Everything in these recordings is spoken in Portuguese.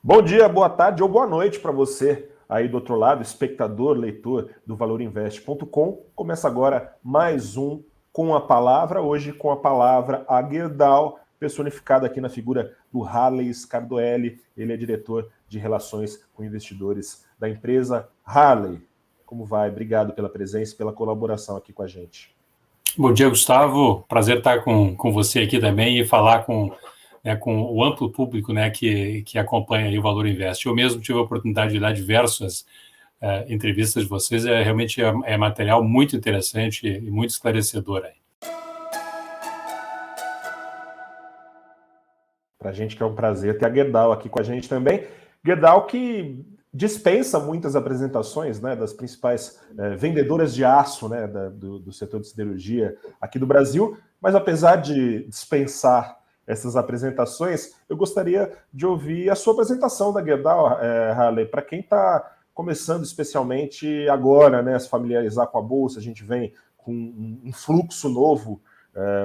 Bom dia, boa tarde ou boa noite para você aí do outro lado, espectador, leitor do valorinvest.com. Começa agora mais um Com a Palavra, hoje com a palavra a Gerdau, personificada aqui na figura do Harley Scardoelli. Ele é diretor de relações com investidores da empresa Harley. Como vai? Obrigado pela presença e pela colaboração aqui com a gente. Bom dia, Gustavo. Prazer estar com você aqui também e falar com o amplo público, né, que acompanha aí o Valor Invest. Eu mesmo tive a oportunidade de dar diversas entrevistas de vocês. Realmente é material muito interessante e muito esclarecedor aí. Para a gente que é um prazer ter a Gerdau aqui com a gente também. Gerdau que dispensa muitas apresentações, né, das principais vendedoras de aço, né, do setor de siderurgia aqui do Brasil, mas apesar de dispensar essas apresentações, eu gostaria de ouvir a sua apresentação da Gerdau, Harley, para quem está começando especialmente agora, né, a se familiarizar com a Bolsa. A gente vem com um fluxo novo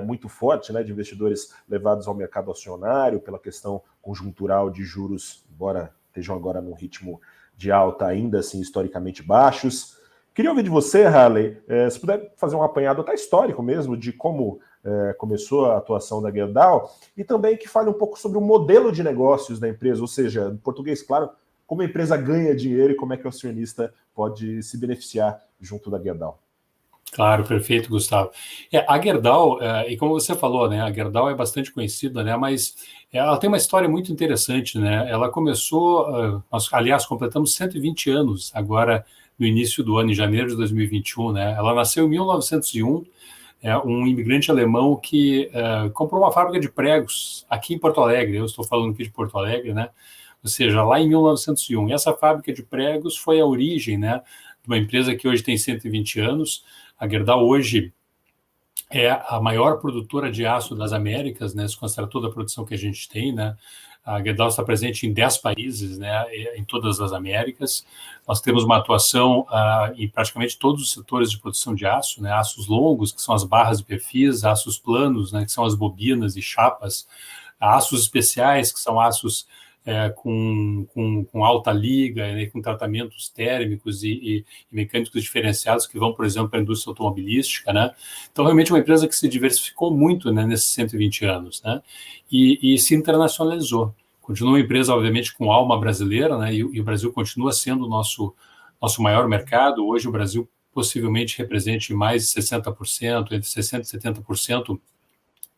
muito forte, né, de investidores levados ao mercado acionário pela questão conjuntural de juros, embora estejam agora num ritmo de alta ainda assim historicamente baixos. Queria ouvir de você, Harley, se puder fazer um apanhado até histórico mesmo de como começou a atuação da Gerdau e também que fale um pouco sobre o modelo de negócios da empresa, ou seja, em português, claro, como a empresa ganha dinheiro e como é que o acionista pode se beneficiar junto da Gerdau. Claro, perfeito, Gustavo. A Gerdau, e como você falou, né, a Gerdau é bastante conhecida, né, mas ela tem uma história muito interessante, né? Ela começou, aliás, completamos 120 anos agora no início do ano, em janeiro de 2021, né? Ela nasceu em 1901, um imigrante alemão que comprou uma fábrica de pregos aqui em Porto Alegre. Eu estou falando aqui de Porto Alegre, né? Ou seja, lá em 1901. E essa fábrica de pregos foi a origem, né, de uma empresa que hoje tem 120 anos. A Gerdau hoje é a maior produtora de aço das Américas, né, se considera toda a produção que a gente tem, né? A Gerdau está presente em 10 países, né, em todas as Américas. Nós temos uma atuação em praticamente todos os setores de produção de aço, né, aços longos, que são as barras e perfis, aços planos, né, que são as bobinas e chapas, aços especiais, que são aços com alta liga, né, com tratamentos térmicos e mecânicos diferenciados que vão, por exemplo, para a indústria automobilística, né? Então, realmente, é uma empresa que se diversificou muito, né, nesses 120 anos, né? E se internacionalizou. Continua uma empresa, obviamente, com alma brasileira, né? E o Brasil continua sendo o nosso maior mercado. Hoje, o Brasil possivelmente represente mais de 60%, entre 60% e 70%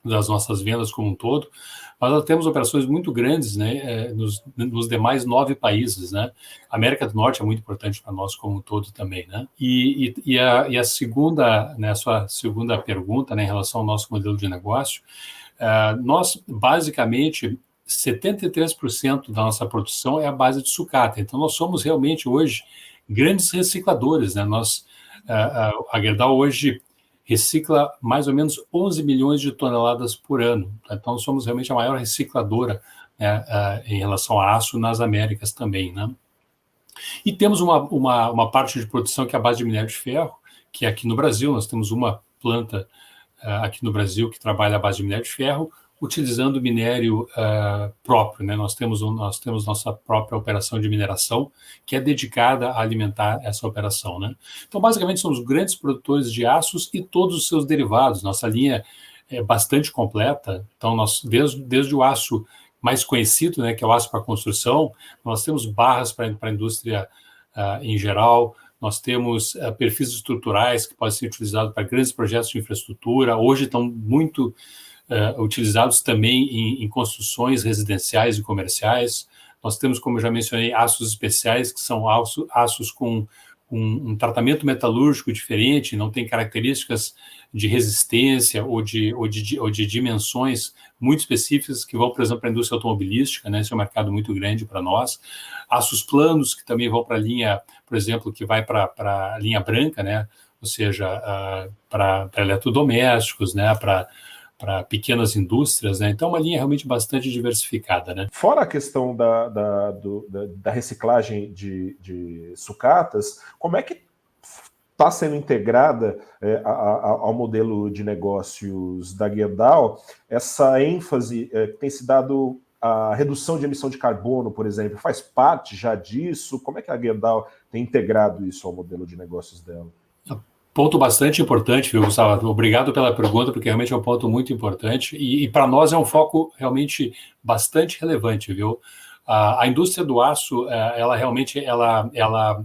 das nossas vendas como um todo, mas nós temos operações muito grandes, né, nos demais 9 países, né? A América do Norte é muito importante para nós como um todo também, né? E a segunda, né, a sua segunda pergunta, né, em relação ao nosso modelo de negócio, nós, basicamente, 73% da nossa produção é a base de sucata. Então, nós somos realmente, hoje, grandes recicladores, né? A Gerdau hoje recicla mais ou menos 11 milhões de toneladas por ano. Então, somos realmente a maior recicladora, né, em relação a aço nas Américas também, né? E temos uma parte de produção que é a base de minério de ferro, que é aqui no Brasil. Nós temos uma planta aqui no Brasil que trabalha a base de minério de ferro, utilizando minério próprio, né? Nós temos nossa própria operação de mineração que é dedicada a alimentar essa operação, né? Então, basicamente, somos grandes produtores de aços e todos os seus derivados. Nossa linha é bastante completa. Então, nós, desde o aço mais conhecido, né, que é o aço para construção, nós temos barras para a indústria em geral. Nós temos perfis estruturais que podem ser utilizados para grandes projetos de infraestrutura. Hoje estão muito utilizados também em construções residenciais e comerciais. Nós temos, como eu já mencionei, aços especiais, que são aços com um tratamento metalúrgico diferente, não tem características de resistência ou de dimensões muito específicas que vão, por exemplo, para a indústria automobilística, né? Esse é um mercado muito grande para nós. Aços planos, que também vão para a linha, por exemplo, que vai para a linha branca, né? Ou seja, para eletrodomésticos, né? Para pequenas indústrias, né? Então, uma linha realmente bastante diversificada, né? Fora a questão da reciclagem de sucatas, como é que está sendo integrada ao modelo de negócios da Gerdau essa ênfase que tem se dado a redução de emissão de carbono, por exemplo, faz parte já disso? Como é que a Gerdau tem integrado isso ao modelo de negócios dela? Ponto bastante importante, viu, Gustavo? Obrigado pela pergunta, porque realmente é um ponto muito importante e para nós é um foco realmente bastante relevante, viu? A indústria do aço, ela realmente ela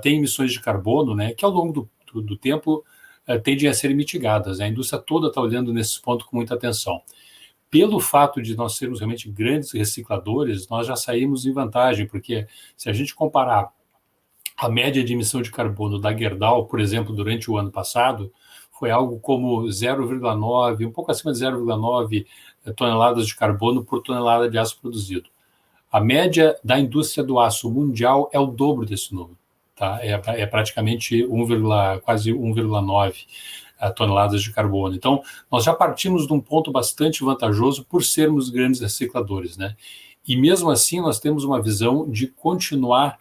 tem emissões de carbono, né, que ao longo do tempo tendem a ser mitigadas, né? A indústria toda está olhando nesse ponto com muita atenção. Pelo fato de nós sermos realmente grandes recicladores, nós já saímos em vantagem, porque se a gente comparar a média de emissão de carbono da Gerdau, por exemplo, durante o ano passado, foi algo como 0,9, um pouco acima de 0,9 toneladas de carbono por tonelada de aço produzido. A média da indústria do aço mundial é o dobro desse número, tá? É praticamente quase 1,9 toneladas de carbono. Então, nós já partimos de um ponto bastante vantajoso por sermos grandes recicladores, né? E mesmo assim, nós temos uma visão de continuar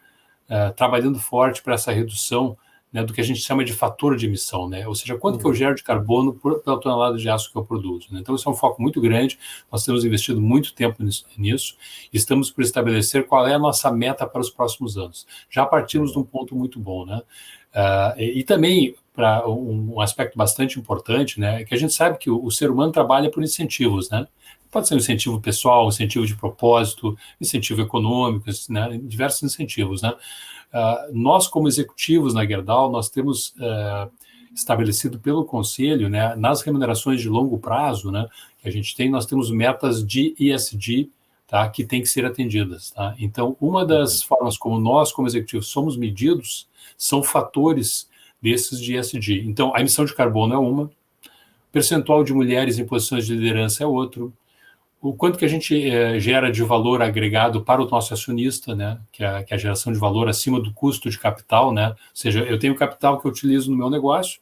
trabalhando forte para essa redução, né, do que a gente chama de fator de emissão, né? Ou seja, quanto que eu gero de carbono pela tonelada de aço que eu produzo, né? Então, isso é um foco muito grande, nós temos investido muito tempo nisso, estamos por estabelecer qual é a nossa meta para os próximos anos. Já partimos de um ponto muito bom, né? E também, para um aspecto bastante importante, né, é que a gente sabe que o ser humano trabalha por incentivos, né? Pode ser um incentivo pessoal, um incentivo de propósito, incentivo econômico, né, diversos incentivos, né? Nós, como executivos na Gerdau, nós temos estabelecido pelo Conselho, né, nas remunerações de longo prazo, né, que a gente tem, nós temos metas de ESG, tá, que tem que ser atendidas. Tá? Então, uma das formas como nós, como executivos, somos medidos são fatores desses de ESG. Então, a emissão de carbono é uma, percentual de mulheres em posições de liderança é outro, o quanto que a gente gera de valor agregado para o nosso acionista, né, que é a geração de valor acima do custo de capital, né, ou seja, eu tenho capital que eu utilizo no meu negócio,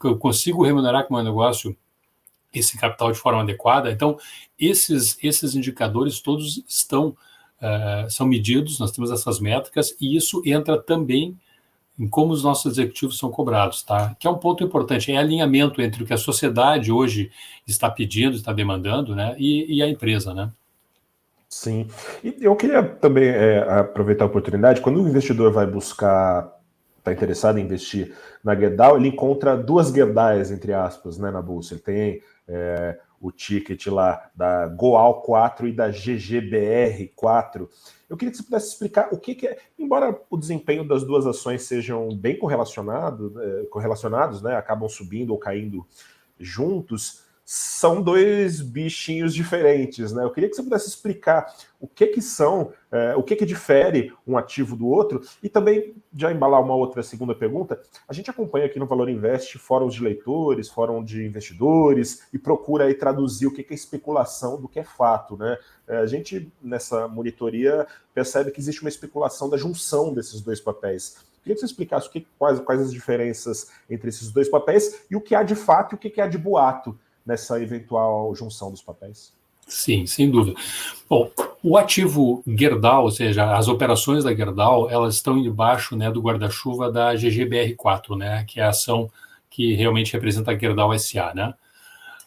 que eu consigo remunerar com o meu negócio esse capital de forma adequada. Então, esses indicadores todos são medidos, nós temos essas métricas, e isso entra também em como os nossos executivos são cobrados, tá? Que é um ponto importante, é alinhamento entre o que a sociedade hoje está pedindo, está demandando, né, e a empresa, né? Sim, e eu queria também aproveitar a oportunidade, quando o investidor vai buscar, está interessado em investir na Gerdau, ele encontra duas Gerdais, entre aspas, né, na bolsa. Ele tem o ticket lá da Goal 4 e da GGBR 4. Eu queria que você pudesse explicar o que é, embora o desempenho das duas ações sejam bem correlacionados, né, acabam subindo ou caindo juntos, são dois bichinhos diferentes, né? Eu queria que você pudesse explicar o que são, o que difere um ativo do outro, e também, já embalar uma outra segunda pergunta, a gente acompanha aqui no Valor Invest fóruns de leitores, fórum de investidores, e procura aí traduzir o que é especulação do que é fato, né? A gente, nessa monitoria, percebe que existe uma especulação da junção desses dois papéis. Eu queria que você explicasse quais as diferenças entre esses dois papéis e o que há de fato e o que há de boato nessa eventual junção dos papéis. Sim, sem dúvida. Bom, o ativo Gerdau, ou seja, as operações da Gerdau, elas estão debaixo, né, do guarda-chuva da GGBR4, né, que é a ação que realmente representa a Gerdau SA, né?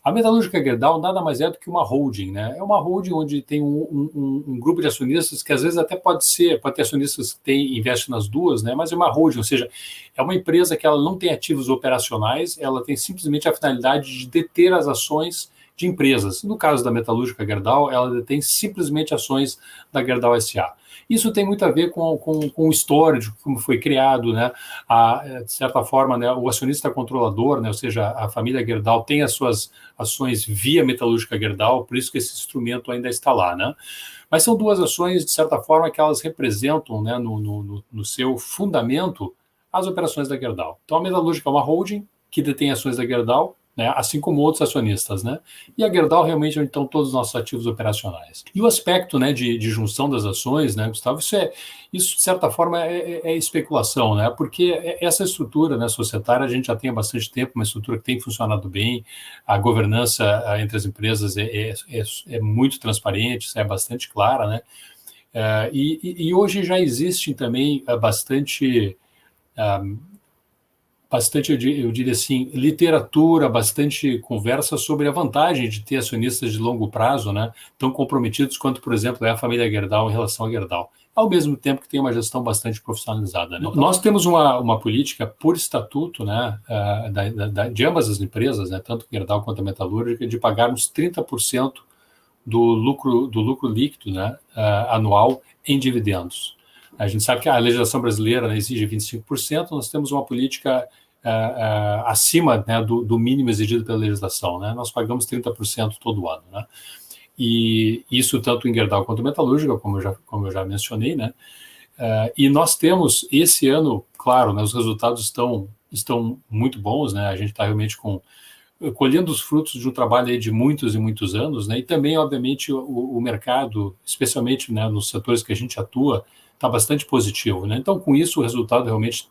A Metalúrgica Gerdau nada mais é do que uma holding, né? É uma holding onde tem um grupo de acionistas que às vezes até pode ter acionistas que investem nas duas, né? Mas é uma holding, ou seja, é uma empresa que ela não tem ativos operacionais, ela tem simplesmente a finalidade de deter as ações de empresas. No caso da Metalúrgica Gerdau, ela detém simplesmente ações da Gerdau SA. Isso tem muito a ver com o histórico, como foi criado, né? De certa forma, né, o acionista controlador, né, ou seja, a família Gerdau tem as suas ações via Metalúrgica Gerdau, por isso que esse instrumento ainda está lá, né? Mas são duas ações, de certa forma, que elas representam, né, no seu fundamento, as operações da Gerdau. Então, a Metalúrgica é uma holding que detém ações da Gerdau, né, assim como outros acionistas, né? E a Gerdau realmente é onde estão todos os nossos ativos operacionais. E o aspecto, né, de junção das ações, né, Gustavo, isso de certa forma é especulação, né? Porque essa estrutura, né, societária a gente já tem há bastante tempo, uma estrutura que tem funcionado bem, a governança entre as empresas é muito transparente, é bastante clara, né? E hoje já existem também bastante bastante, eu diria assim, literatura, bastante conversa sobre a vantagem de ter acionistas de longo prazo, né, tão comprometidos quanto, por exemplo, é a família Gerdau em relação a Gerdau, ao mesmo tempo que tem uma gestão bastante profissionalizada, né. Nós temos uma política por estatuto, né, de ambas as empresas, né, tanto Gerdau quanto a Metalúrgica, de pagarmos 30% do lucro líquido, né, anual em dividendos. A gente sabe que a legislação brasileira, né, exige 25%, nós temos uma política acima, né, do mínimo exigido pela legislação, né? Nós pagamos 30% todo ano, né? E isso tanto em Gerdau quanto Metalúrgica, como eu já mencionei, né? E nós temos esse ano, claro, né, os resultados estão muito bons, né? A gente está realmente colhendo os frutos de um trabalho aí de muitos e muitos anos, né? E também, obviamente, o mercado, especialmente, né, nos setores que a gente atua, está bastante positivo, né? Então, com isso, o resultado realmente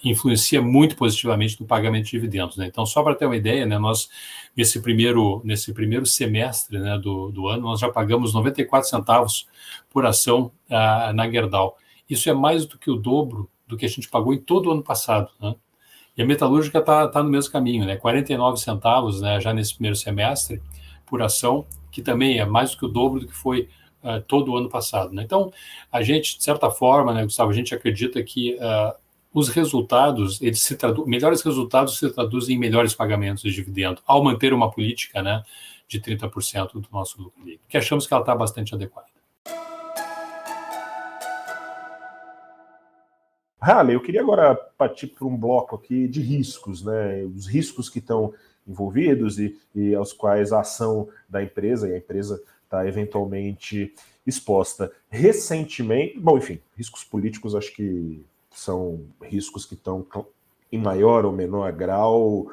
influencia muito positivamente no pagamento de dividendos, né? Então, só para ter uma ideia, né, nós, nesse primeiro semestre, né, do ano, nós já pagamos 94 centavos por ação na Gerdau. Isso é mais do que o dobro do que a gente pagou em todo o ano passado, né? E a Metalúrgica está no mesmo caminho, né? 49 centavos, né, já nesse primeiro semestre por ação, que também é mais do que o dobro do que foi todo o ano passado, né? Então, a gente, de certa forma, né, Gustavo, a gente acredita que os resultados, melhores resultados se traduzem em melhores pagamentos de dividendo, ao manter uma política, né, de 30% do nosso lucro líquido, que achamos que ela está bastante adequada. Halley, eu queria agora partir para um bloco aqui de riscos, né? Os riscos que estão envolvidos e aos quais a ação da empresa, e a empresa está eventualmente exposta. Recentemente, bom, enfim, riscos políticos acho que são riscos que estão em maior ou menor grau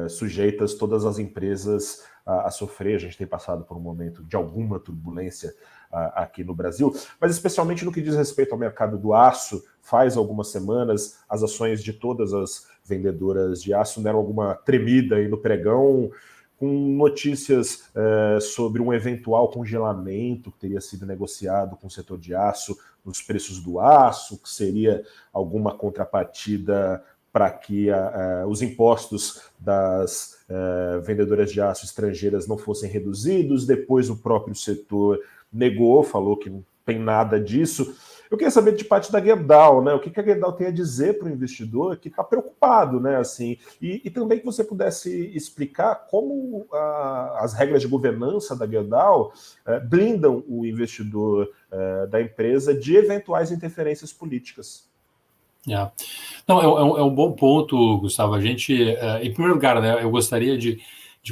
sujeitas todas as empresas a sofrer. A gente tem passado por um momento de alguma turbulência aqui no Brasil, mas especialmente no que diz respeito ao mercado do aço. Faz algumas semanas as ações de todas as vendedoras de aço deram alguma tremida aí no pregão, com notícias sobre um eventual congelamento que teria sido negociado com o setor de aço nos preços do aço, que seria alguma contrapartida para que os impostos das vendedoras de aço estrangeiras não fossem reduzidos. Depois o próprio setor negou, falou que não tem nada disso. Eu queria saber de parte da Gerdau, né? O que a Gerdau tem a dizer para o investidor que está preocupado, né? Assim, e também que você pudesse explicar como as regras de governança da Gerdau blindam o investidor da empresa de eventuais interferências políticas. Não, é um bom ponto, Gustavo. A gente, em primeiro lugar, né, eu gostaria de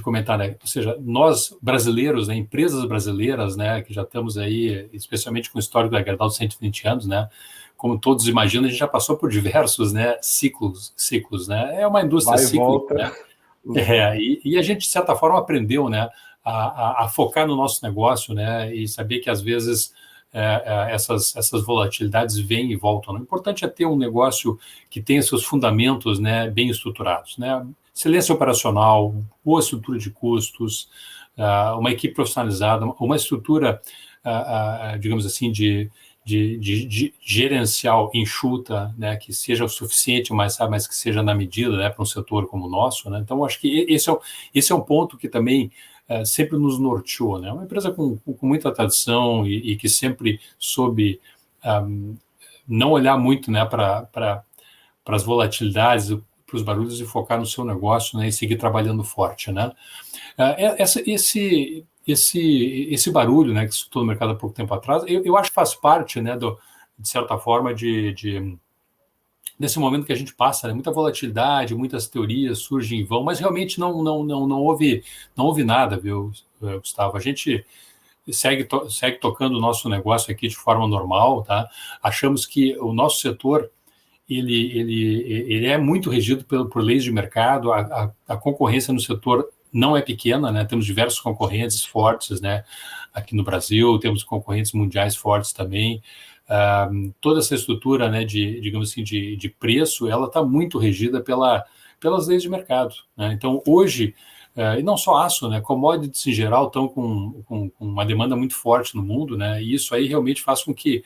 comentar, né, ou seja, nós brasileiros, né, empresas brasileiras, né, que já estamos aí, especialmente com o histórico da Gerdau de 120 anos, né, como todos imaginam, a gente já passou por diversos, né, ciclos, né, é uma indústria cíclica, né, e a gente, de certa forma, aprendeu, né, a focar no nosso negócio, né, e saber que, às vezes, essas volatilidades vêm e voltam. O importante é ter um negócio que tenha seus fundamentos, né, bem estruturados, né? Excelência operacional, boa estrutura de custos, uma equipe profissionalizada, uma estrutura, digamos assim, de gerencial enxuta, né, que seja o suficiente, mas que seja na medida, né, para um setor como o nosso, né? Então, acho que esse é um ponto que também sempre nos norteou, né? Uma empresa com muita tradição e que sempre soube não olhar muito, né, para as volatilidades, para os barulhos, e focar no seu negócio, né, e seguir trabalhando forte, né? Esse barulho, né, que escutou no mercado há pouco tempo atrás, eu acho que faz parte, né, de certa forma, desse momento que a gente passa, né? Muita volatilidade, muitas teorias surgem em vão, mas realmente não houve nada, viu, Gustavo? A gente segue tocando o nosso negócio aqui de forma normal, tá? Achamos que o nosso setor ele é muito regido por leis de mercado. A concorrência no setor não é pequena, né? Temos diversos concorrentes fortes, né, aqui no Brasil, temos concorrentes mundiais fortes também. Toda essa estrutura, né, digamos assim, de preço, ela está muito regida pelas leis de mercado, né? Então, hoje, e não só aço, né, commodities em geral estão com uma demanda muito forte no mundo, né, e isso aí realmente faz com que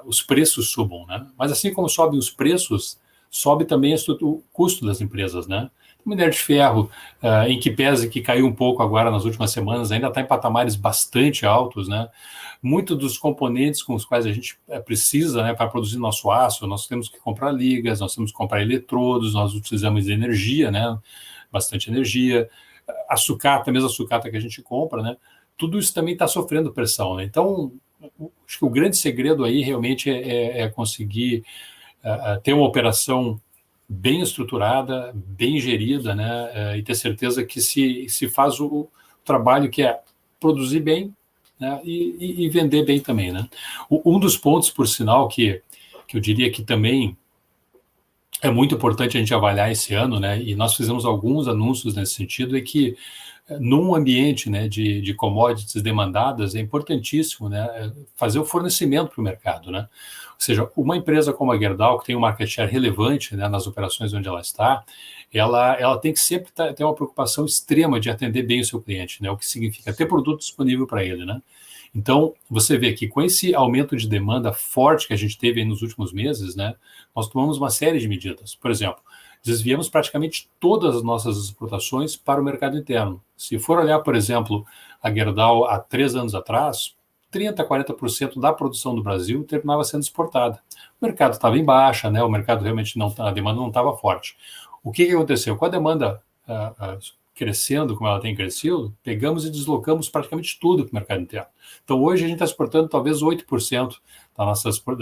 os preços subam, né? Mas assim como sobem os preços, sobe também o custo das empresas, né? O minério de ferro, em que pese que caiu um pouco agora nas últimas semanas, ainda está em patamares bastante altos, né? Muitos dos componentes com os quais a gente precisa, né, para produzir nosso aço, nós temos que comprar ligas, nós temos que comprar eletrodos, nós utilizamos de energia, né? Bastante energia, a sucata, mesmo a sucata que a gente compra, né? Tudo isso também está sofrendo pressão, né? Então, acho que o grande segredo aí realmente é conseguir ter uma operação bem estruturada, bem gerida, né, e ter certeza que se faz o trabalho que é produzir bem, né, e vender bem também, né. Um dos pontos, por sinal, que eu diria que também é muito importante a gente avaliar esse ano, né, e nós fizemos alguns anúncios nesse sentido, é que num ambiente, né, de commodities demandadas, é importantíssimo, né, fazer o fornecimento para o mercado, né? Ou seja, uma empresa como a Gerdau, que tem um market share relevante, né, nas operações onde ela está, ela tem que sempre ter uma preocupação extrema de atender bem o seu cliente, né, o que significa ter produto disponível para ele, né? Então, você vê que com esse aumento de demanda forte que a gente teve aí nos últimos meses, né, nós tomamos uma série de medidas. Por exemplo, desviamos praticamente todas as nossas exportações para o mercado interno. Se for olhar, por exemplo, a Gerdau há 3 anos atrás, 30% a 40% da produção do Brasil terminava sendo exportada. O mercado estava em baixa, né? O mercado realmente a demanda não estava forte. O que aconteceu? Com a demanda crescendo como ela tem crescido, pegamos e deslocamos praticamente tudo para o mercado interno. Então, hoje a gente está exportando talvez 8% da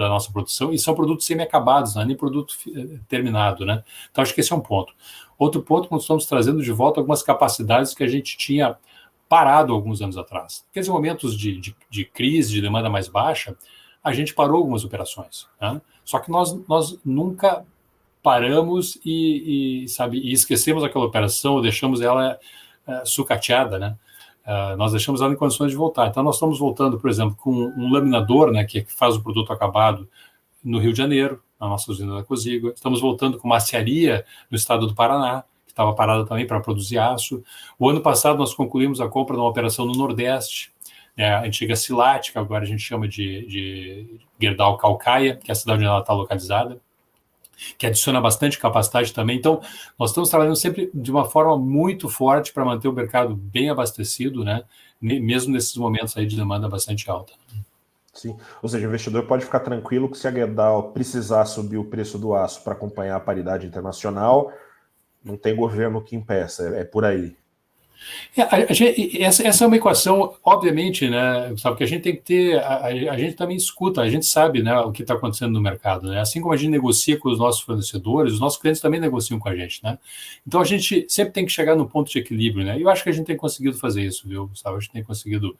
nossa produção, e são produtos semi-acabados, não é nem produto terminado, né? Então, acho que esse é um ponto. Outro ponto, nós estamos trazendo de volta algumas capacidades que a gente tinha parado alguns anos atrás. Aqueles momentos de crise, de demanda mais baixa, a gente parou algumas operações, né? Só que nós nunca paramos e esquecemos aquela operação, ou deixamos ela sucateada, né? Nós deixamos ela em condições de voltar. Então, nós estamos voltando, por exemplo, com um laminador, né, que faz o produto acabado no Rio de Janeiro, na nossa usina da Cozigua. Estamos voltando com uma aciaria no estado do Paraná, que estava parada também para produzir aço. O ano passado, nós concluímos a compra de uma operação no Nordeste, né, a antiga Silat, que agora a gente chama de Gerdau Caucaia, que é a cidade onde ela está localizada, que adiciona bastante capacidade também. Então, nós estamos trabalhando sempre de uma forma muito forte para manter o mercado bem abastecido, né? Mesmo nesses momentos aí de demanda bastante alta. Sim, ou seja, o investidor pode ficar tranquilo que se a Gerdau precisar subir o preço do aço para acompanhar a paridade internacional, não tem governo que impeça, é por aí. Essa é uma equação, obviamente, né, Gustavo, que a gente tem que ter, a gente também escuta, a gente sabe, né, o que está acontecendo no mercado, né? Assim como a gente negocia com os nossos fornecedores, os nossos clientes também negociam com a gente, né? Então a gente sempre tem que chegar no ponto de equilíbrio, né? E eu acho que a gente tem conseguido fazer isso, viu, Gustavo? A gente tem conseguido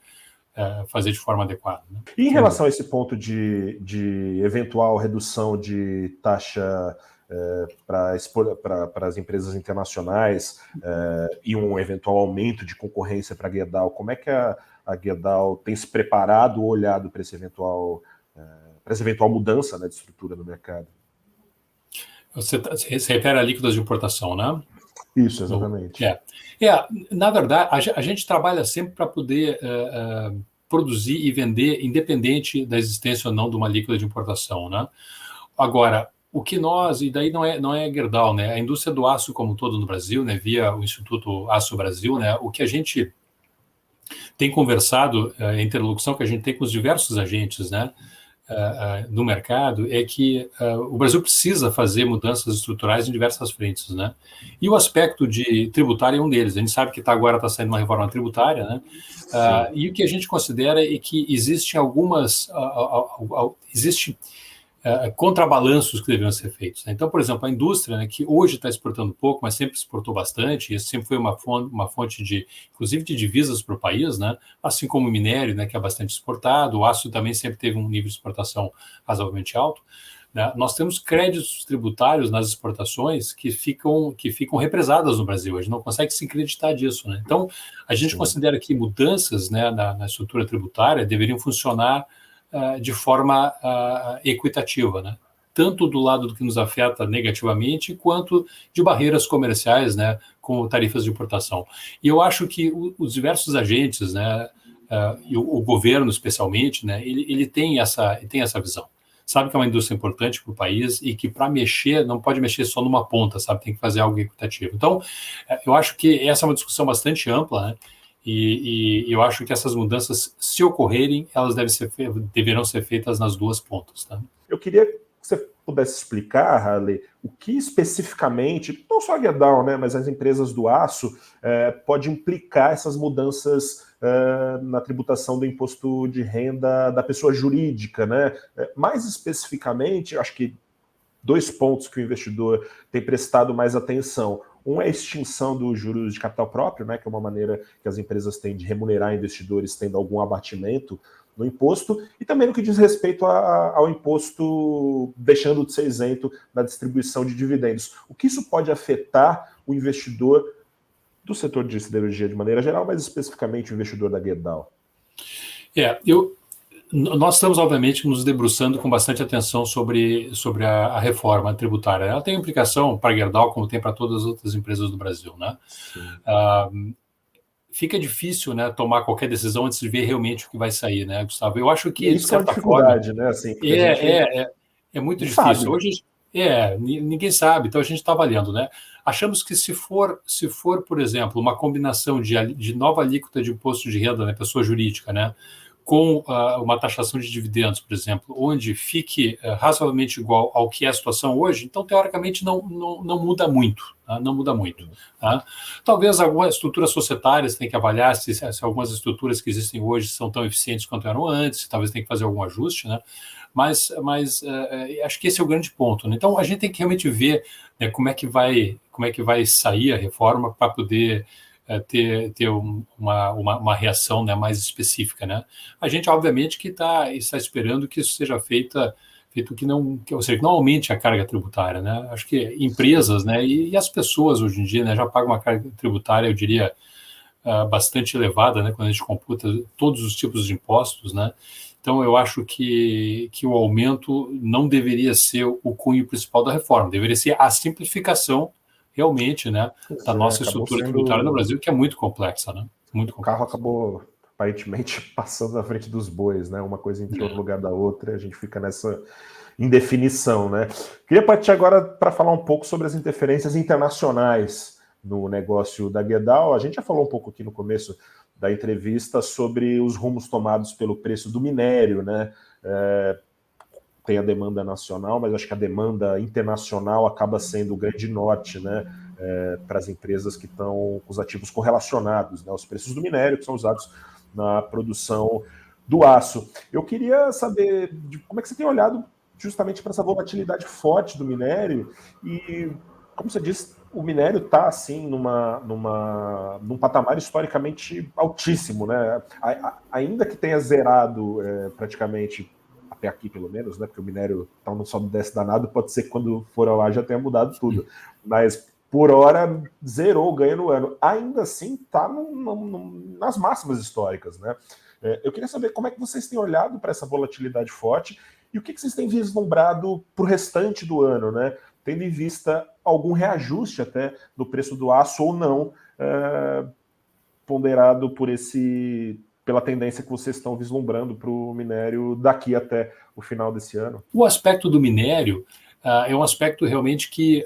fazer de forma adequada, né? E em relação a esse ponto de eventual redução de taxa para as empresas internacionais e um eventual aumento de concorrência para a Gerdau, como é que a Gerdau tem se preparado ou olhado para essa eventual mudança, né, de estrutura no mercado? Você se refere a líquidos de importação, né? Isso, exatamente. Na verdade, a gente trabalha sempre para poder produzir e vender independente da existência ou não de uma líquida de importação, né? Agora, o que e daí não é a Gerdau, né? A indústria do aço como um todo no Brasil, né? Via o Instituto Aço Brasil, né? O que a gente tem conversado, a interlocução que a gente tem com os diversos agentes, né? No mercado, é que o Brasil precisa fazer mudanças estruturais em diversas frentes, né? E o aspecto de tributário é um deles. A gente sabe que agora está saindo uma reforma tributária, né? E o que a gente considera é que existem contrabalanços que deveriam ser feitos, né? Então, por exemplo, a indústria, né, que hoje está exportando pouco, mas sempre exportou bastante, e isso sempre foi uma fonte inclusive de divisas para o país, né? Assim como o minério, né, que é bastante exportado, o aço também sempre teve um nível de exportação razoavelmente alto, né? Nós temos créditos tributários nas exportações que ficam represadas no Brasil, a gente não consegue se acreditar disso, né? Então, a gente considera que mudanças, né, na estrutura tributária deveriam funcionar de forma equitativa, né? Tanto do lado do que nos afeta negativamente, quanto de barreiras comerciais, né, como tarifas de importação. E eu acho que os diversos agentes, né, e o governo especialmente, né, ele tem essa visão. sabe que é uma indústria importante para o país e que para mexer, não pode mexer só numa ponta, sabe? Tem que fazer algo equitativo. Então, eu acho que essa é uma discussão bastante ampla, né? E eu acho que essas mudanças, se ocorrerem, elas deverão ser feitas nas duas pontas, tá? Eu queria que você pudesse explicar, Harley, o que especificamente, não só a Gerdau, né, mas as empresas do aço, pode implicar essas mudanças na tributação do imposto de renda da pessoa jurídica, né? Mais especificamente, acho que 2 pontos que o investidor tem prestado mais atenção. Um é a extinção dos juros de capital próprio, né, que é uma maneira que as empresas têm de remunerar investidores tendo algum abatimento no imposto, e também no que diz respeito ao imposto deixando de ser isento da distribuição de dividendos. O que isso pode afetar o investidor do setor de siderurgia de maneira geral, mas especificamente o investidor da Gerdau? Nós estamos, obviamente, nos debruçando com bastante atenção sobre a reforma tributária. Ela tem implicação para a Gerdau, como tem para todas as outras empresas do Brasil, né? Fica difícil, né, tomar qualquer decisão antes de ver realmente o que vai sair, né, Gustavo? Eu acho que, isso de certa forma, né? Assim, é muito difícil. Sabe. Hoje, ninguém sabe, então a gente está avaliando, né? Achamos que se for, por exemplo, uma combinação de nova alíquota de imposto de renda, né, pessoa jurídica, né, com uma taxação de dividendos, por exemplo, onde fique razoavelmente igual ao que é a situação hoje, então, teoricamente, não muda muito. Tá? Não muda muito. Tá? Talvez algumas estruturas societárias tenham que avaliar se algumas estruturas que existem hoje são tão eficientes quanto eram antes, talvez tenha que fazer algum ajuste, né? Mas acho que esse é o grande ponto. Né? Então, a gente tem que realmente ver, né, como é que vai sair a reforma para poder ter uma reação, né, mais específica, né? A gente, obviamente, que está esperando que isso seja feito que não aumente a carga tributária, né? Acho que empresas, né, e as pessoas hoje em dia, né, já pagam uma carga tributária, eu diria, bastante elevada, né, quando a gente computa todos os tipos de impostos, né? Então, eu acho que o aumento não deveria ser o cunho principal da reforma, deveria ser a simplificação realmente, né, da nossa estrutura tributária no Brasil, que é muito complexa, né? Muito complexa. O carro acabou, aparentemente, passando na frente dos bois, né? Uma coisa entrou no lugar da outra, e a gente fica nessa indefinição, né? Queria partir agora para falar um pouco sobre as interferências internacionais no negócio da Gerdau. A gente já falou um pouco aqui no começo da entrevista sobre os rumos tomados pelo preço do minério, né? Tem a demanda nacional, mas acho que a demanda internacional acaba sendo o grande norte, né, para as empresas que estão com os ativos correlacionados, né, os preços do minério que são usados na produção do aço. Eu queria saber como é que você tem olhado justamente para essa volatilidade forte do minério e, como você disse, o minério está assim num patamar historicamente altíssimo, né? Ainda que tenha zerado praticamente até aqui pelo menos, né? Porque o minério tá não sobe desce danado, pode ser que quando for lá já tenha mudado tudo. Mas por hora zerou o ganho no ano. Ainda assim está nas máximas históricas, né? Eu queria saber como é que vocês têm olhado para essa volatilidade forte e o que vocês têm vislumbrado para o restante do ano, né? Tendo em vista algum reajuste até no preço do aço ou não, ponderado pela tendência que vocês estão vislumbrando para o minério daqui até o final desse ano? O aspecto do minério é um aspecto realmente que,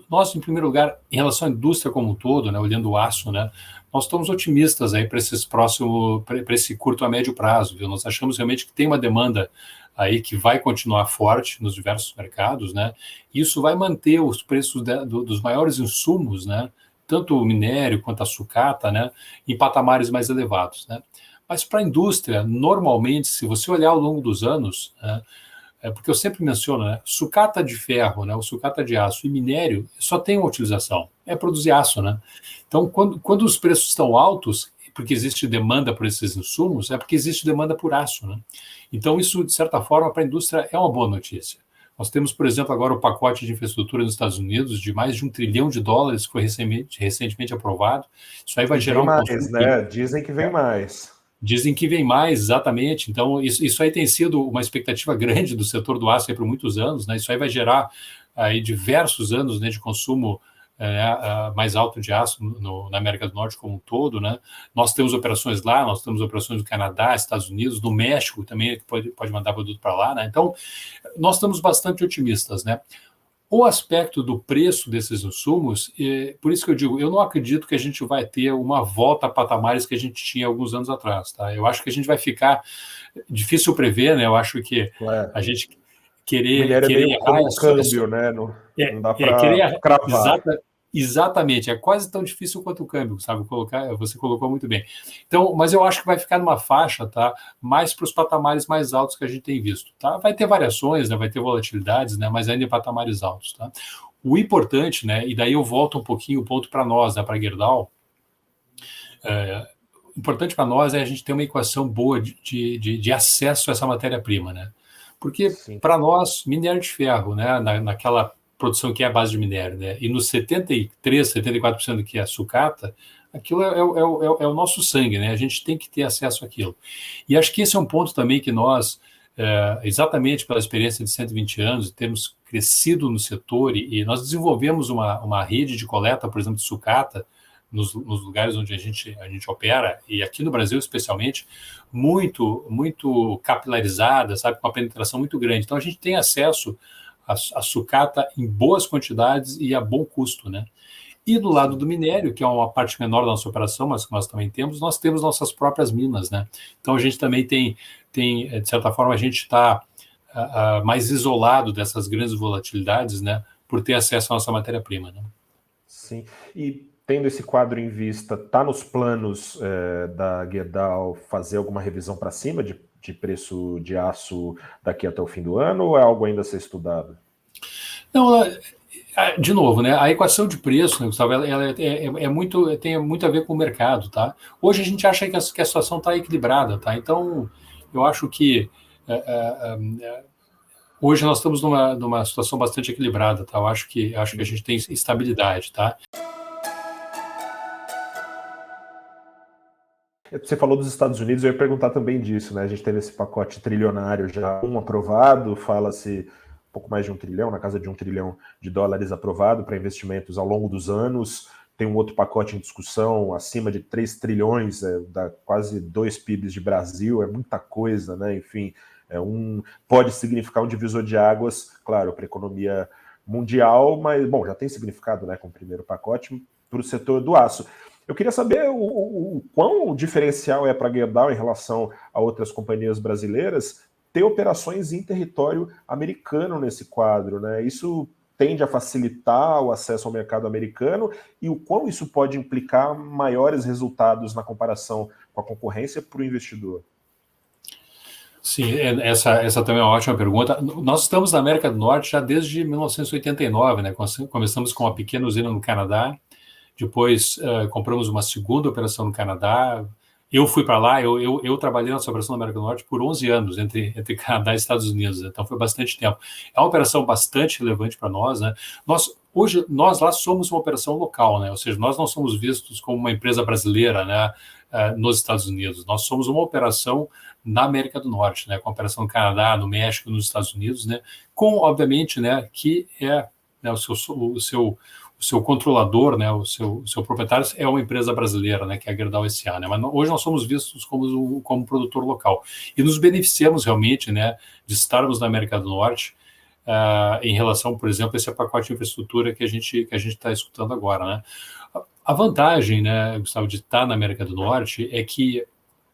nós, em primeiro lugar, em relação à indústria como um todo, né, olhando o aço, né, nós estamos otimistas aí para esse curto a médio prazo, viu? Nós achamos realmente que tem uma demanda aí que vai continuar forte nos diversos mercados, né? Isso vai manter os preços dos maiores insumos, né? Tanto o minério quanto a sucata, né, em patamares mais elevados, né? Mas para a indústria, normalmente, se você olhar ao longo dos anos, né, porque eu sempre menciono, né, sucata de ferro, né, o sucata de aço e minério só tem uma utilização, é produzir aço, né? Então, quando os preços estão altos, porque existe demanda por esses insumos, é porque existe demanda por aço, né? Então, isso, de certa forma, para a indústria é uma boa notícia. Nós temos, por exemplo, agora o pacote de infraestrutura nos Estados Unidos de mais de $1 trilhão, que foi recentemente aprovado. Isso aí vai gerar mais, né? Dizem que vem mais. Dizem que vem mais, exatamente. Então, isso aí tem sido uma expectativa grande do setor do aço aí por muitos anos, né? Isso aí vai gerar aí diversos anos, né, de consumo mais alto de aço na América do Norte como um todo, né? Nós temos operações lá, nós temos operações no Canadá, Estados Unidos, no México também, que pode mandar produto para lá, né? Então, nós estamos bastante otimistas, né? O aspecto do preço desses insumos, por isso que eu digo, eu não acredito que a gente vai ter uma volta a patamares que a gente tinha alguns anos atrás, tá? Eu acho que a gente vai ficar, difícil prever, né? Eu acho que a gente o minério é meio como um câmbio, né? Não dá para cravar. Exatamente, é quase tão difícil quanto o câmbio, sabe? Você colocou muito bem. Então, mas eu acho que vai ficar numa faixa, tá? Mais para os patamares mais altos que a gente tem visto, tá? Vai ter variações, né? Vai ter volatilidades, né? Mas ainda em patamares altos, tá? O importante, né? E daí eu volto um pouquinho o ponto para nós, né? Para a Gerdau. O importante para nós é a gente ter uma equação boa de acesso a essa matéria-prima, né? Porque para nós, minério de ferro, né? Naquela produção que é a base de minério, né? E nos 73, 74% que é a sucata, aquilo é o nosso sangue, né? A gente tem que ter acesso àquilo. E acho que esse é um ponto também que nós, exatamente pela experiência de 120 anos, temos crescido no setor e nós desenvolvemos uma rede de coleta, por exemplo, de sucata, nos lugares onde a gente opera, e aqui no Brasil especialmente, muito, muito capilarizada, sabe? Com uma penetração muito grande. Então a gente tem acesso a sucata em boas quantidades e a bom custo, né? E do lado do minério, que é uma parte menor da nossa operação, mas que nós também temos, nós temos nossas próprias minas, né? Então a gente também tem de certa forma, a gente está mais isolado dessas grandes volatilidades, né? Por ter acesso à nossa matéria-prima, né? Sim, e tendo esse quadro em vista, está nos planos da Gerdau fazer alguma revisão para cima de preço de aço daqui até o fim do ano, ou é algo ainda a ser estudado? Não, de novo, né? A equação de preço, né, Gustavo, ela tem muito a ver com o mercado, tá? Hoje a gente acha que a situação está equilibrada, tá? Então, eu acho que hoje nós estamos numa situação bastante equilibrada, tá? Eu acho que a gente tem estabilidade, tá? Você falou dos Estados Unidos, eu ia perguntar também disso, né? A gente teve esse pacote trilionário já aprovado, fala-se um pouco mais de 1 trilhão, na casa de 1 trilhão de dólares aprovado para investimentos ao longo dos anos. Tem um outro pacote em discussão, acima de 3 trilhões, dá quase 2 PIBs de Brasil, é muita coisa, né? Enfim, pode significar um divisor de águas, claro, para a economia mundial, mas, bom, já tem significado, né, com o primeiro pacote, para o setor do aço. Eu queria saber o quão diferencial é para a Gerdau em relação a outras companhias brasileiras ter operações em território americano nesse quadro, né? Isso tende a facilitar o acesso ao mercado americano e o quão isso pode implicar maiores resultados na comparação com a concorrência para o investidor? Sim, essa também é uma ótima pergunta. Nós estamos na América do Norte já desde 1989, né? Começamos com uma pequena usina no Canadá. Depois compramos uma segunda operação no Canadá. Eu fui para lá, eu trabalhei nessa operação na América do Norte por 11 anos, entre Canadá e Estados Unidos, então foi bastante tempo. É uma operação bastante relevante para nós, né? Hoje, nós lá somos uma operação local, né? Ou seja, nós não somos vistos como uma empresa brasileira, né? Nos Estados Unidos. Nós somos uma operação na América do Norte, né? Com operação no Canadá, no México, nos Estados Unidos, né? Com, obviamente, né? Que é, né, o seu controlador, né, o seu proprietário é uma empresa brasileira, né, que é a Gerdau S.A., né, mas hoje nós somos vistos como produtor local e nos beneficiamos realmente, né, de estarmos na América do Norte em relação, por exemplo, a esse pacote de infraestrutura que a gente está escutando agora, né. A vantagem, né, Gustavo, de estar na América do Norte é que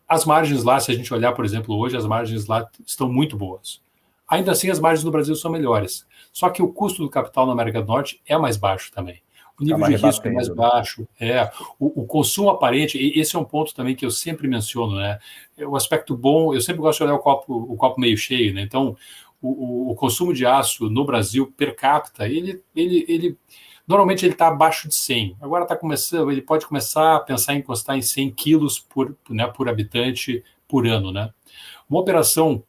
as margens lá, se a gente olhar, por exemplo, hoje, as margens lá estão muito boas. Ainda assim, as margens no Brasil são melhores. Só que o custo do capital na América do Norte é mais baixo também. O nível de risco é mais baixo. O consumo aparente, e esse é um ponto também que eu sempre menciono, né? O aspecto bom, eu sempre gosto de olhar o copo meio cheio, né? Então, o consumo de aço no Brasil, per capita, ele normalmente ele está abaixo de 100. Agora está começando, ele pode começar a pensar em encostar em 100 quilos por habitante por ano, né? Uma operação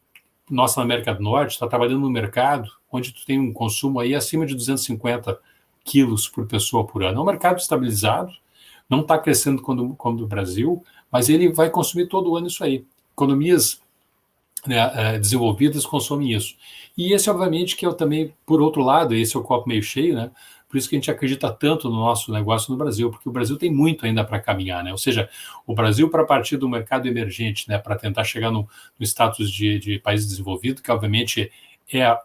nossa na América do Norte está trabalhando no mercado onde tu tem um consumo aí acima de 250 quilos por pessoa por ano. É um mercado estabilizado, não está crescendo como o do Brasil, mas ele vai consumir todo ano isso aí. Economias, né, desenvolvidas consomem isso. E esse, obviamente, que é também, por outro lado, esse é o copo meio cheio, né? Por isso que a gente acredita tanto no nosso negócio no Brasil, porque o Brasil tem muito ainda para caminhar, né? Ou seja, o Brasil, para partir do mercado emergente, né, para tentar chegar no status de país desenvolvido, que obviamente é,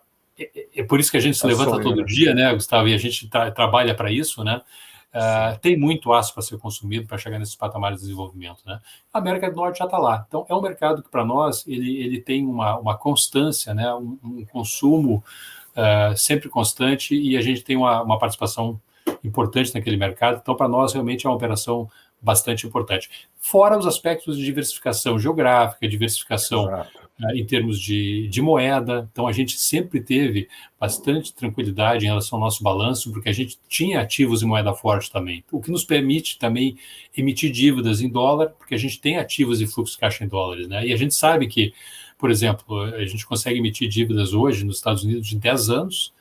é por isso que a gente se levanta sonho, todo né? dia, né, Gustavo, e a gente trabalha para isso, né? Tem muito aço para ser consumido para chegar nesses patamares de desenvolvimento, né? A América do Norte já está lá. Então, é um mercado que, para nós, ele tem uma constância, né? Um consumo sempre constante e a gente tem uma participação importante naquele mercado. Então, para nós, realmente é uma operação bastante importante. Fora os aspectos de diversificação geográfica, diversificação em termos de moeda. Então, a gente sempre teve bastante tranquilidade em relação ao nosso balanço, porque a gente tinha ativos em moeda forte também, o que nos permite também emitir dívidas em dólar, porque a gente tem ativos e fluxo de caixa em dólares, né? E a gente sabe que, por exemplo, a gente consegue emitir dívidas hoje nos Estados Unidos de 10 anos,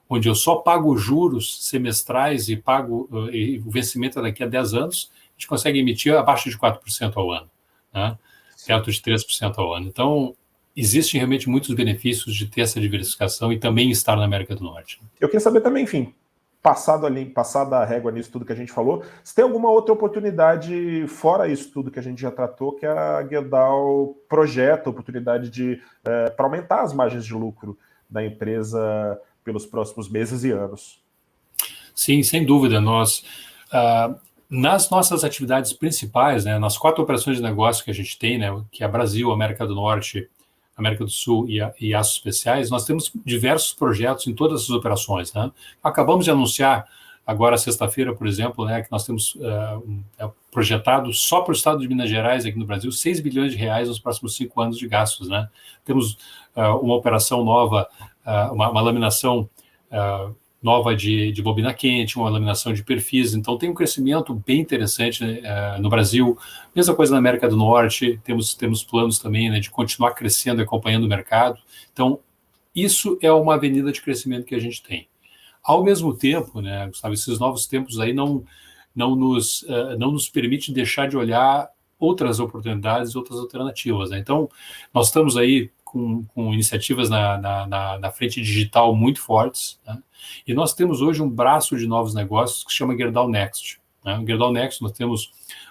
onde eu só pago juros semestrais e pago e o vencimento é daqui a 10 anos, a gente consegue emitir abaixo de 4% ao ano, né? Perto de 3% ao ano. Então, existem realmente muitos benefícios de ter essa diversificação e também estar na América do Norte. Eu queria saber também, enfim, passada a régua nisso tudo que a gente falou, se tem alguma outra oportunidade, fora isso tudo que a gente já tratou, que a Gerdau projeta, oportunidade para aumentar as margens de lucro da empresa pelos próximos meses e anos. Sim, sem dúvida. Nas nossas atividades principais, né, nas 4 operações de negócio que a gente tem, né, que é Brasil, América do Norte, América do Sul e Aços Especiais, nós temos diversos projetos em todas essas operações, né? Acabamos de anunciar agora sexta-feira, por exemplo, né, que nós temos projetado só para o estado de Minas Gerais, aqui no Brasil, 6 bilhões de reais nos próximos 5 anos de gastos, né? Temos uma operação nova, uma laminação nova de bobina quente, uma laminação de perfis, então tem um crescimento bem interessante, né, no Brasil. Mesma coisa na América do Norte, temos planos também, né, de continuar crescendo e acompanhando o mercado. Então, isso é uma avenida de crescimento que a gente tem. Ao mesmo tempo, né, Gustavo, esses novos tempos aí não nos permite deixar de olhar outras oportunidades, outras alternativas, né? Então, nós estamos aí com iniciativas na frente digital muito fortes, né? E nós temos hoje um braço de novos negócios que se chama Gerdau Next, né? No Gerdau Next nós temos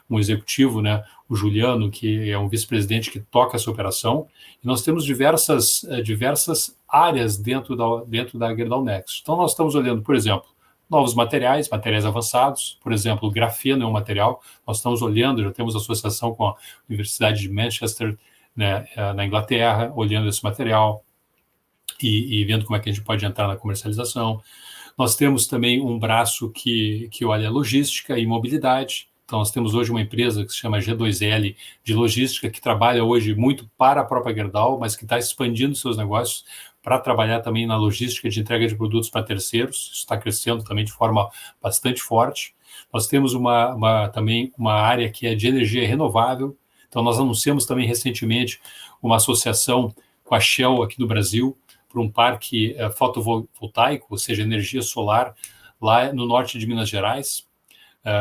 um executivo, né, o Juliano, que é um vice-presidente que toca essa operação, e nós temos diversas áreas dentro da Gerdau Next. Então nós estamos olhando, por exemplo, novos materiais avançados, por exemplo, o grafeno é um material, nós estamos olhando, já temos associação com a Universidade de Manchester, né, na Inglaterra, olhando esse material e vendo como é que a gente pode entrar na comercialização. Nós temos também um braço que olha logística e mobilidade. Então, nós temos hoje uma empresa que se chama G2L de logística, que trabalha hoje muito para a própria Gerdau, mas que está expandindo seus negócios para trabalhar também na logística de entrega de produtos para terceiros. Isso está crescendo também de forma bastante forte. Nós temos também uma área que é de energia renovável. Então, nós anunciamos também recentemente uma associação com a Shell aqui no Brasil, para um parque fotovoltaico, ou seja, energia solar, lá no norte de Minas Gerais.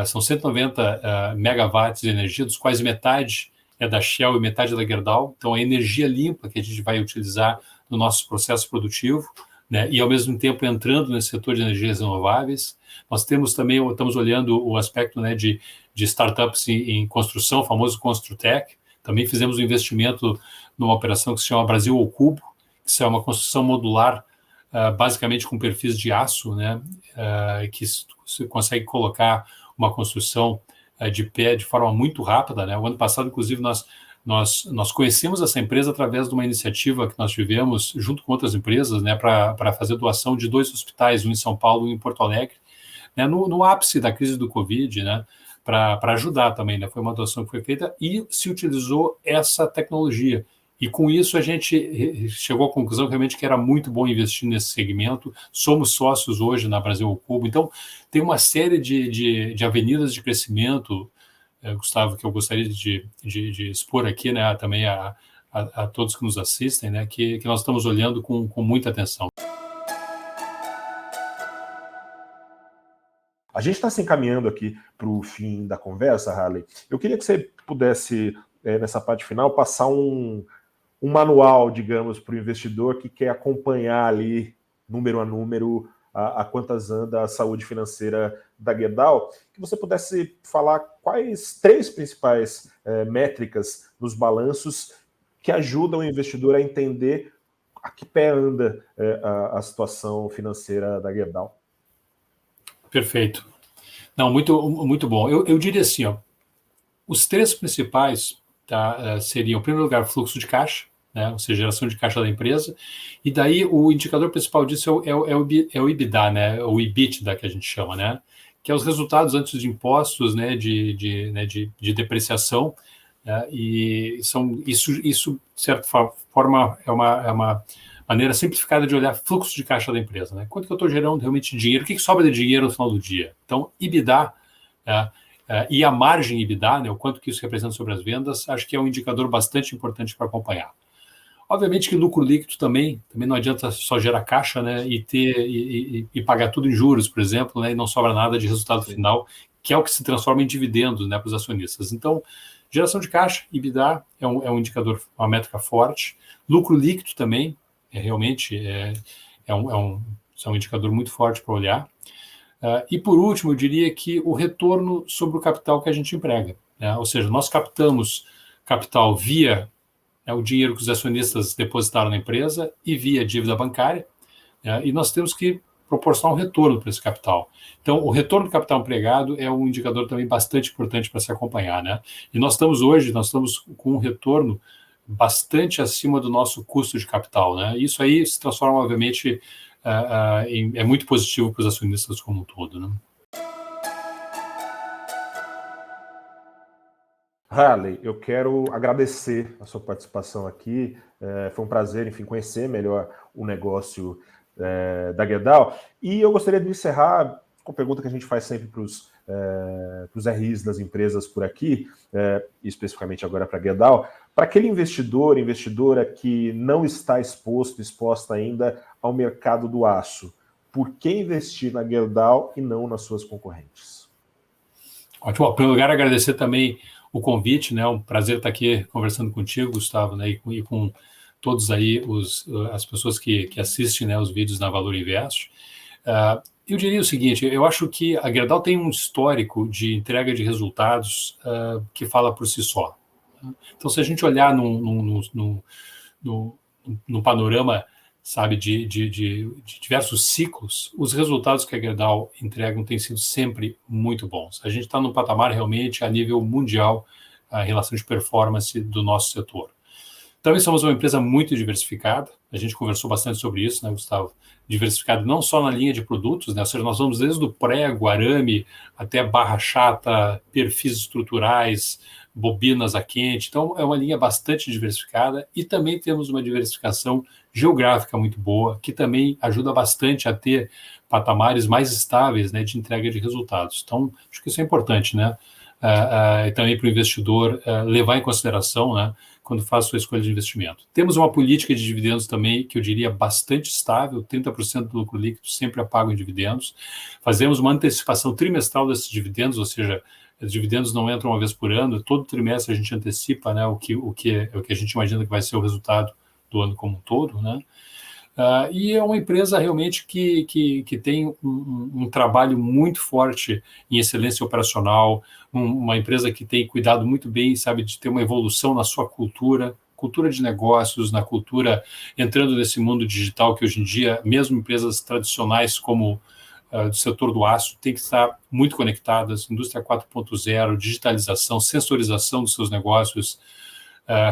São 190 megawatts de energia, dos quais metade é da Shell e metade é da Gerdau. Então, é energia limpa que a gente vai utilizar no nosso processo produtivo, né? E, ao mesmo tempo, entrando nesse setor de energias renováveis. Nós estamos olhando o aspecto, né, de startups em construção, o famoso Construtec. Também fizemos um investimento numa operação que se chama Brasil ao Cubo, que é uma construção modular, basicamente com perfis de aço, né, que você consegue colocar uma construção de pé de forma muito rápida, né? O ano passado, inclusive, nós conhecemos essa empresa através de uma iniciativa que nós tivemos junto com outras empresas, né, para fazer doação de 2 hospitais, um em São Paulo e um em Porto Alegre, né, no ápice da crise do Covid, né, para ajudar também, né? Foi uma doação que foi feita e se utilizou essa tecnologia. E com isso a gente chegou à conclusão realmente que era muito bom investir nesse segmento. Somos sócios hoje na Brasil ao Cubo. Então, tem uma série de avenidas de crescimento, Gustavo, que eu gostaria de expor aqui, né, também a todos que nos assistem, né, que nós estamos olhando com muita atenção. A gente está se encaminhando aqui para o fim da conversa, Harley. Eu queria que você pudesse, nessa parte final, passar um manual, digamos, para o investidor que quer acompanhar ali, número a número, a quantas anda a saúde financeira da Gerdau, que você pudesse falar quais 3 principais métricas nos balanços que ajudam o investidor a entender a que pé anda a situação financeira da Gerdau. Perfeito. Não, muito bom. Eu diria assim, ó, os 3 principais, tá, seriam, em primeiro lugar, fluxo de caixa, né, ou seja, geração de caixa da empresa, e daí o indicador principal disso é o EBITDA, né, o EBITDA que a gente chama, né, que é os resultados antes de impostos, né, de depreciação, né, e isso, de certa forma, é uma maneira simplificada de olhar fluxo de caixa da empresa, né, quanto que eu estou gerando realmente de dinheiro, o que sobra de dinheiro no final do dia. Então, EBITDA, e a margem EBITDA, né, o quanto que isso representa sobre as vendas, acho que é um indicador bastante importante para acompanhar. Obviamente que lucro líquido também não adianta só gerar caixa, né, e pagar tudo em juros, por exemplo, né, e não sobra nada de resultado final, que é o que se transforma em dividendos, né, para os acionistas. Então, geração de caixa, EBITDA, é um indicador, uma métrica forte. Lucro líquido também, realmente é um indicador muito forte para olhar. E por último, eu diria que o retorno sobre o capital que a gente emprega, né? Ou seja, nós captamos capital via o dinheiro que os acionistas depositaram na empresa e via dívida bancária, né? E nós temos que proporcionar um retorno para esse capital. Então, o retorno do capital empregado é um indicador também bastante importante para se acompanhar, né? E nós estamos com um retorno bastante acima do nosso custo de capital, né? Isso aí se transforma, obviamente, é muito positivo para os acionistas como um todo, né? Harley, eu quero agradecer a sua participação aqui. Foi um prazer, enfim, conhecer melhor o negócio da Gerdau. E eu gostaria de encerrar com a pergunta que a gente faz sempre para os RIs das empresas por aqui, especificamente agora para a Gerdau, para aquele investidora que não está exposta ainda ao mercado do aço, por que investir na Gerdau e não nas suas concorrentes? Ótimo. Em primeiro lugar, agradecer também o convite, né? Um prazer estar aqui conversando contigo, Gustavo, né? E com todos aí as pessoas que assistem, né, os vídeos na Valor Invest. Eu diria o seguinte, eu acho que a Gerdau tem um histórico de entrega de resultados que fala por si só. Então, se a gente olhar num panorama, sabe, de diversos ciclos, os resultados que a Gerdau entregam têm sido sempre muito bons. A gente está num patamar realmente a nível mundial em relação de performance do nosso setor. Também somos uma empresa muito diversificada, a gente conversou bastante sobre isso, né, Gustavo? Diversificado não só na linha de produtos, né, ou seja, nós vamos desde o prego, arame, até barra chata, perfis estruturais, bobinas a quente, então é uma linha bastante diversificada e também temos uma diversificação geográfica muito boa, que também ajuda bastante a ter patamares mais estáveis, né, de entrega de resultados. Então, acho que isso é importante, né? E também para o investidor levar em consideração, né, quando faz sua escolha de investimento. Temos uma política de dividendos também, que eu diria bastante estável, 30% do lucro líquido sempre é pago em dividendos. Fazemos uma antecipação trimestral desses dividendos, ou seja, os dividendos não entram uma vez por ano, todo trimestre a gente antecipa, né, o que a gente imagina que vai ser o resultado do ano como um todo, né? E é uma empresa realmente que tem um trabalho muito forte em excelência operacional, uma empresa que tem cuidado muito bem, sabe, de ter uma evolução na sua cultura de negócios, na cultura, entrando nesse mundo digital que hoje em dia, mesmo empresas tradicionais como do setor do aço, tem que estar muito conectadas, indústria 4.0, digitalização, sensorização dos seus negócios,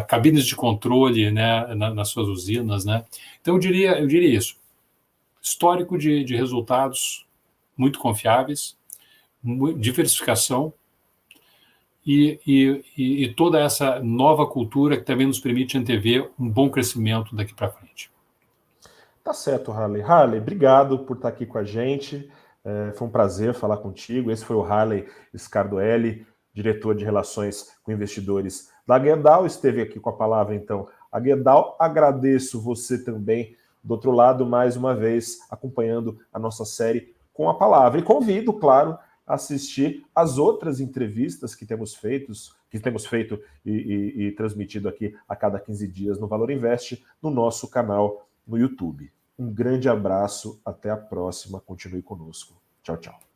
cabines de controle, né, nas suas usinas, né? Então, eu diria isso. Histórico de resultados muito confiáveis, diversificação e toda essa nova cultura que também nos permite antever um bom crescimento daqui para frente. Tá certo, Harley. Harley, obrigado por estar aqui com a gente. Foi um prazer falar contigo. Esse foi o Harley Scardoelli, diretor de Relações com Investidores da Gerdau. Esteve aqui com a palavra, então, a Gerdau. Agradeço você também, do outro lado, mais uma vez, acompanhando a nossa série com a palavra. E convido, claro, a assistir as outras entrevistas que temos feito e transmitido aqui a cada 15 dias no Valor Invest, no nosso canal no YouTube. Um grande abraço, até a próxima, continue conosco. Tchau, tchau.